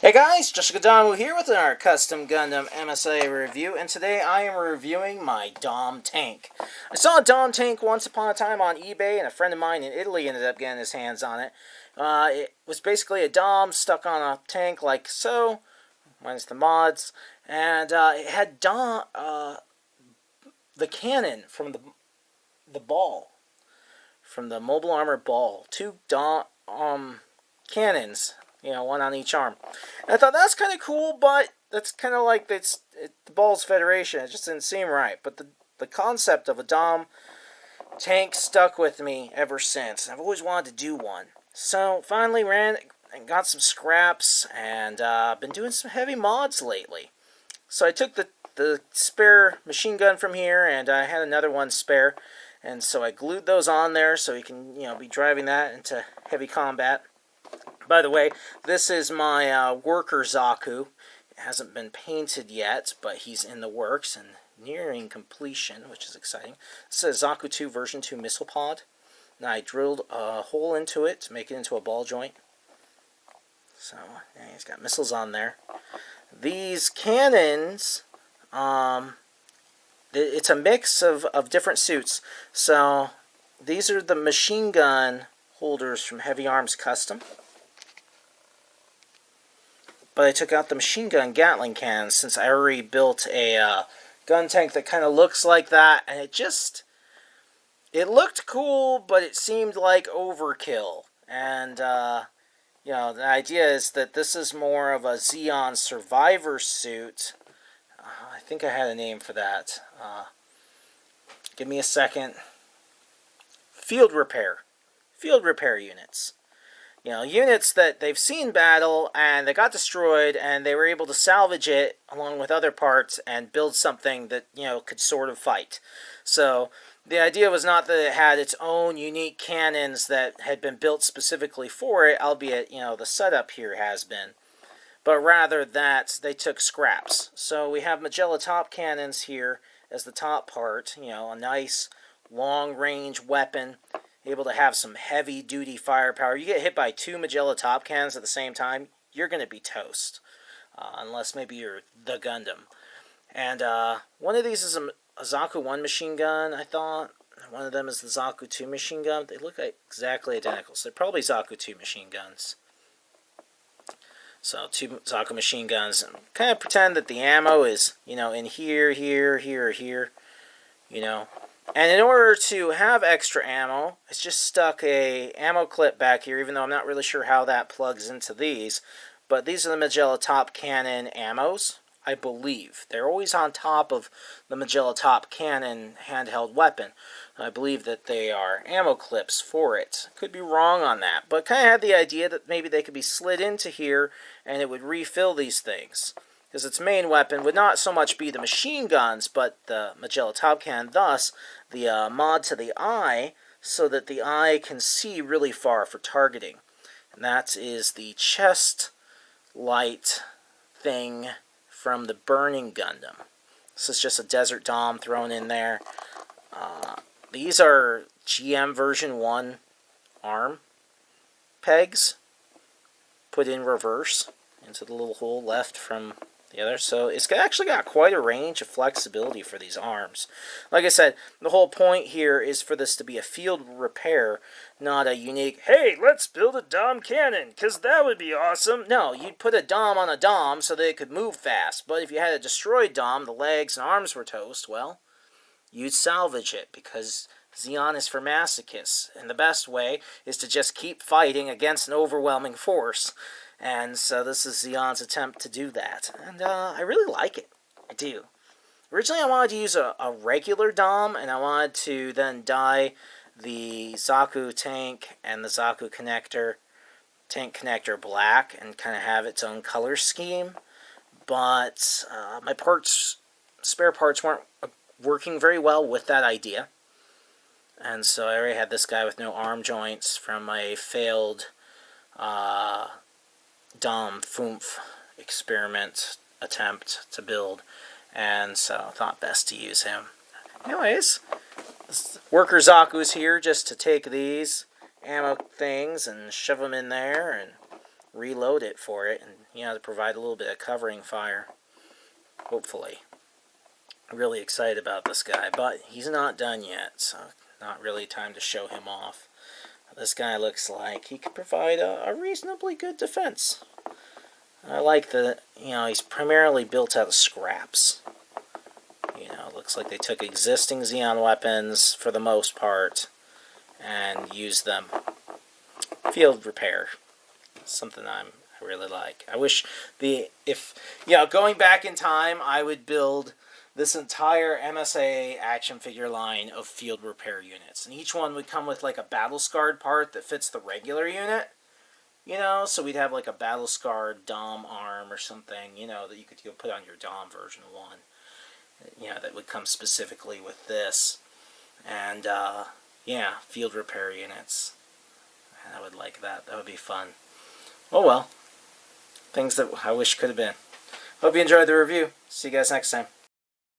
Hey guys, Josh Gundam here with our custom Gundam msia review, and today I am reviewing my Dom tank. I saw a Dom tank once upon a time on eBay, and a friend of mine in Italy ended up getting his hands on it. It was basically a Dom stuck on a tank like so, minus the mods, and it had the cannon from the ball, from the mobile armor ball. Two cannons, one on each arm. And I thought that's kind of cool, but that's kind of like the Ball's Federation. It just didn't seem right. But the concept of a Dom tank stuck with me ever since. I've always wanted to do one. So finally ran and got some scraps, and been doing some heavy mods lately. So I took the spare machine gun from here, and I had another one spare. And so I glued those on there so you can, be driving that into heavy combat. By the way, this is my worker Zaku. It hasn't been painted yet, but he's in the works and nearing completion, which is exciting. This is a Zaku 2 version 2 missile pod. And I drilled a hole into it to make it into a ball joint. So, yeah, he's got missiles on there. These cannons, it's a mix of different suits. So, these are the machine gun holders from Heavy Arms Custom. But I took out the machine gun Gatling cannons since I already built a gun tank that kind of looks like that. And it looked cool, but it seemed like overkill. And, the idea is that this is more of a Zeon survivor suit. I think I had a name for that. Give me a second. Field repair units. Units that they've seen battle and they got destroyed, and they were able to salvage it along with other parts and build something that, could sort of fight. So the idea was not that it had its own unique cannons that had been built specifically for it, albeit, the setup here has been, but rather that they took scraps. So we have Magella top cannons here as the top part, a nice long-range weapon, able to have some heavy-duty firepower. You get hit by two Magella top cannons at the same time, you're going to be toast. Unless maybe you're the Gundam. And one of these is a Zaku 1 machine gun, I thought. One of them is the Zaku 2 machine gun. They look exactly identical, so they're probably Zaku 2 machine guns. So, two Zaku machine guns. And kind of pretend that the ammo is, in here, here. And in order to have extra ammo, it's just stuck a ammo clip back here, even though I'm not really sure how that plugs into these. But these are the Magella top cannon ammos, I believe. They're always on top of the Magella top cannon handheld weapon. I believe that they are ammo clips for it. Could be wrong on that, but kind of had the idea that maybe they could be slid into here and it would refill these things. Because its main weapon would not so much be the machine guns, but the Magella top cannon, thus the mod to the eye, so that the eye can see really far for targeting. And that is the chest light thing from the Burning Gundam. This is just a Desert Dom thrown in there. These are GM version 1 arm pegs put in reverse into the little hole left from the other. So it's actually got quite a range of flexibility for these arms. Like I said, the whole point here is for this to be a field repair, not a unique, hey, let's build a Dom cannon, because that would be awesome. No, you'd put a Dom on a Dom so that it could move fast. But if you had a destroyed Dom, the legs and arms were toast, well, you'd salvage it, because Zeon is for masochists. And the best way is to just keep fighting against an overwhelming force. And so this is Zeon's attempt to do that. And I really like it. I do. Originally I wanted to use a regular Dom, and I wanted to then dye the Zaku tank and the Zaku tank connector black and kind of have its own color scheme. But my spare parts weren't working very well with that idea. And so I already had this guy with no arm joints from a failed Dom Foomph experiment attempt to build, and so I thought best to use him. Anyways, Worker Zaku's here just to take these ammo things and shove them in there, and reload it for it, and to provide a little bit of covering fire. Hopefully. I'm really excited about this guy, but he's not done yet, so not really time to show him off. This guy looks like he could provide a reasonably good defense. I like the, he's primarily built out of scraps. It looks like they took existing Xeon weapons for the most part and used them. Field repair, something I really like. I wish going back in time, I would build this entire MSA action figure line of field repair units, and each one would come with like a battle scarred part that fits the regular unit. So we'd have like a battle scarred Dom arm or something, that you could put on your Dom version 1. That would come specifically with this. And, field repair units. I would like that. That would be fun. Oh well. Things that I wish could have been. Hope you enjoyed the review. See you guys next time.